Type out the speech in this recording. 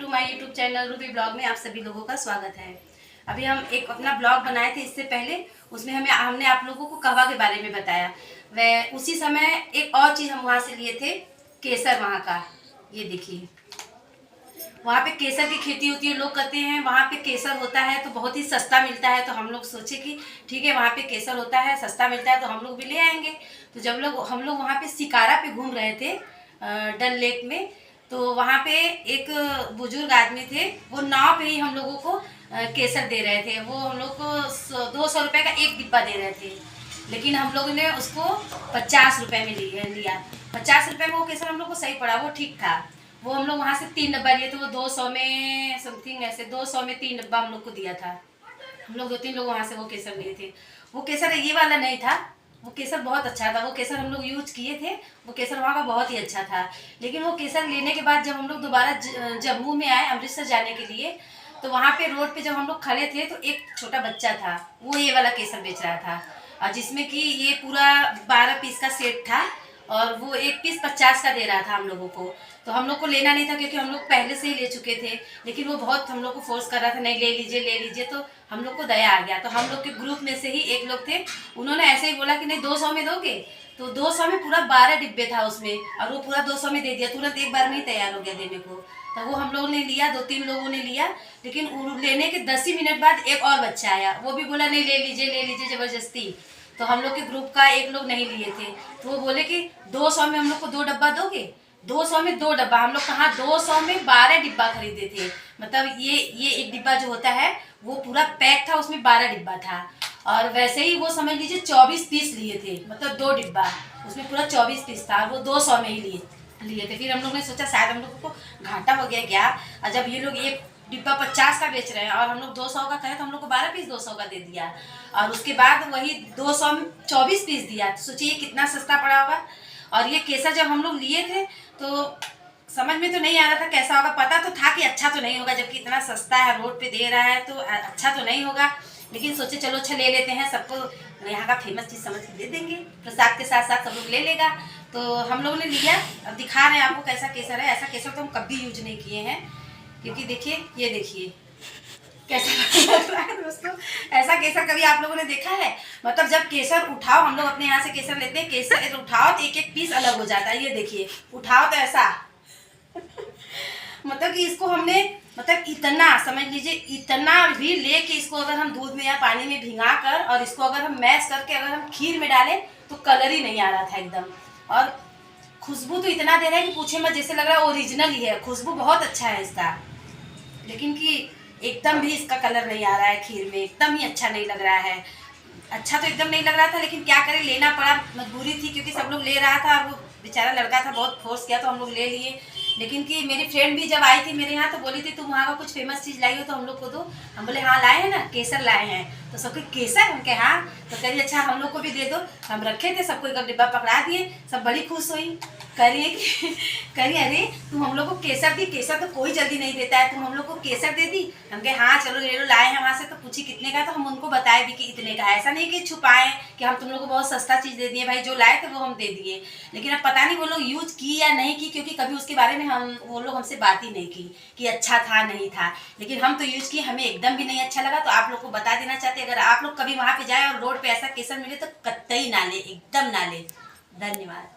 To my YouTube channel Ruby blog में आप सभी लोगों का स्वागत है। अभी हम एक अपना ब्लॉग बनाए थे इससे पहले, उसमें हमने आप लोगों को कहवा के बारे में बताया। वह उसी समय एक और चीज़ हम वहाँ से लिए थे, केसर वहाँ का। ये देखिए, वहाँ पे केसर की खेती होती है, लोग कहते हैं वहाँ पे केसर होता है तो बहुत ही सस्ता मिलता है। तो हम लोग सोचे कि ठीक है, वहाँ पे केसर होता है, सस्ता मिलता है तो हम लोग भी ले आएंगे। तो जब हम लोग वहाँ पे शिकारा पे घूम रहे थे डल लेक में, तो वहाँ पे एक बुजुर्ग आदमी थे, वो नाव पे ही हम लोगों को केसर दे रहे थे। वो हम लोग को 200 रुपये का एक डिब्बा दे रहे थे, लेकिन हम लोगों ने उसको 50 रुपये में लिया। 50 रुपये में वो केसर हम लोग को सही पड़ा, वो ठीक था। वो हम लोग वहाँ से 3 डब्बा लिए थे, वो 200 में समथिंग, ऐसे 200 में 3 डब्बा हम लोग को दिया था। हम लोग 2-3 लोग वहाँ से वो केसर लिए थे। वो केसर ये वाला नहीं था, वो केसर बहुत अच्छा था। वो केसर हम लोग यूज किए थे, वो केसर वहाँ का बहुत ही अच्छा था। लेकिन वो केसर लेने के बाद जब हम लोग दोबारा जम्मू में आए अमृतसर जाने के लिए, तो वहाँ पे रोड पे जब हम लोग खड़े थे तो एक छोटा बच्चा था, वो ये वाला केसर बेच रहा था, और जिसमें कि ये पूरा 12 पीस का सेट था, और वो एक पीस 50 का दे रहा था हम लोगों को। तो हम लोग को लेना नहीं था क्योंकि हम लोग पहले से ही ले चुके थे, लेकिन वो बहुत हम लोग को फोर्स कर रहा था, नहीं ले लीजिए ले लीजिए। तो हम लोग को दया आ गया। तो हम लोग के ग्रुप में से ही एक लोग थे, उन्होंने ऐसे ही बोला कि नहीं 200 में दोगे। तो 200 में पूरा 12 डिब्बे था उसमें, और वो पूरा 200 में दे दिया, तुरंत एक बार में ही तैयार हो गया देने को। तो वो हम लोगों ने लिया, 2-3 लोगों ने लिया, लेकिन लेने के 10 ही मिनट बाद एक और बच्चा आया, वो भी बोला नहीं ले लीजिए ज़बरदस्ती। तो हम लोग के ग्रुप का एक लोग नहीं लिए थे, तो वो बोले कि 200 में हम लोग को 2 डब्बा दोगे। 200 में 2 डब्बा, हम लोग कहाँ 200 में 12 डिब्बा खरीदे थे। मतलब ये एक डिब्बा जो होता है वो पूरा पैक था, उसमें 12 डिब्बा था। और वैसे ही वो समझ लीजिए 24 पीस लिए थे, मतलब 2 डिब्बा, उसमें पूरा 24 पीस था, वो 200 में ही लिए थे। फिर हम लोग ने सोचा शायद हम लोगों को घाटा हो गया क्या, और जब ये लोग एक डिब्बा 50 का बेच रहे हैं और हम लोग 200 का कहे, तो हम लोग को 12 पीस 200 का दे दिया, और उसके बाद वही 200 में 24 पीस दिया। तो सोचिए कितना सस्ता पड़ा होगा। और ये केसर जब हम लोग लिए थे तो समझ में तो नहीं आ रहा था कैसा होगा, पता तो था कि अच्छा तो नहीं होगा, जबकि इतना सस्ता है, रोड पे दे रहा है तो अच्छा तो नहीं होगा। लेकिन सोचे चलो अच्छा ले लेते हैं, सबको यहाँ का फेमस चीज़ समझ के दे देंगे, प्रसाद के साथ साथ सब लोग ले लेगा। तो हम लोगों ने लिया। अब दिखा रहे हैं आपको कैसा केसर है। ऐसा केसर तो हम कभी यूज नहीं किए हैं, क्योंकि देखिए, ये देखिए कैसा लग रहा है दोस्तों। ऐसा केसर कभी आप लोगों ने देखा है? मतलब जब केसर उठाओ, हम लोग अपने यहाँ से केसर लेते हैं, केसर उठाओ तो एक एक पीस अलग हो जाता है। ये देखिए, उठाओ तो ऐसा मतलब कि इसको हमने, मतलब इतना समझ लीजिए, इतना भी लेके इसको अगर हम दूध में या पानी में भिंगा कर, और इसको अगर हम मैश करके अगर हम खीर में डालें तो कलर ही नहीं आ रहा था एकदम। और खुशबू तो इतना दे रहा है कि पूछे मत, जैसे लग रहा है ओरिजिनल ही है। खुशबू बहुत अच्छा है इसका, लेकिन कि एकदम भी इसका कलर नहीं आ रहा है खीर में, एकदम ही अच्छा नहीं लग रहा है। अच्छा तो एकदम नहीं लग रहा था, लेकिन क्या करें, लेना पड़ा, मजबूरी थी, क्योंकि सब लोग ले रहा था। वो बेचारा लड़का था, बहुत फोर्स किया तो हम लोग ले लिए। लेकिन कि मेरी फ्रेंड भी जब आई थी मेरे यहाँ, तो बोली थी तुम वहाँ का कुछ फेमस चीज़ लाई हो तो हम लोग को दो। हम बोले हाँ लाए हैं ना, केसर लाए हैं। तो सबको केसर, हम कहे हाँ। तो कह रही अच्छा हम लोग को भी दे दो। हम रखे थे, सबको एक डिब्बा पकड़ा दिए, सब बड़ी खुश हुई। करिए कि करिए अरे तुम हम लोग को केसर दी, केसर तो कोई जल्दी नहीं देता है, तुम हम लोग को केसर दे दी। हम कहे हाँ चलो ले लो, लाए हैं वहाँ से। तो पूछी कितने का, तो हम उनको बताए भी कि इतने का। ऐसा नहीं कि छुपाएं कि हम तुम लोग को बहुत सस्ता चीज़ दे दिए, भाई जो लाए थे वो हम दे दिए। लेकिन अब पता नहीं वो लोग यूज की या नहीं की, क्योंकि कभी उसके बारे में वो लोग हमसे बात ही नहीं की कि अच्छा था नहीं था। लेकिन हम तो यूज किए, हमें एकदम भी नहीं अच्छा लगा। तो आप लोग को बता देना चाहते, अगर आप लोग कभी वहाँ पे जाए और रोड पे ऐसा केसर मिले तो कतई ना ले, एकदम ना ले। धन्यवाद।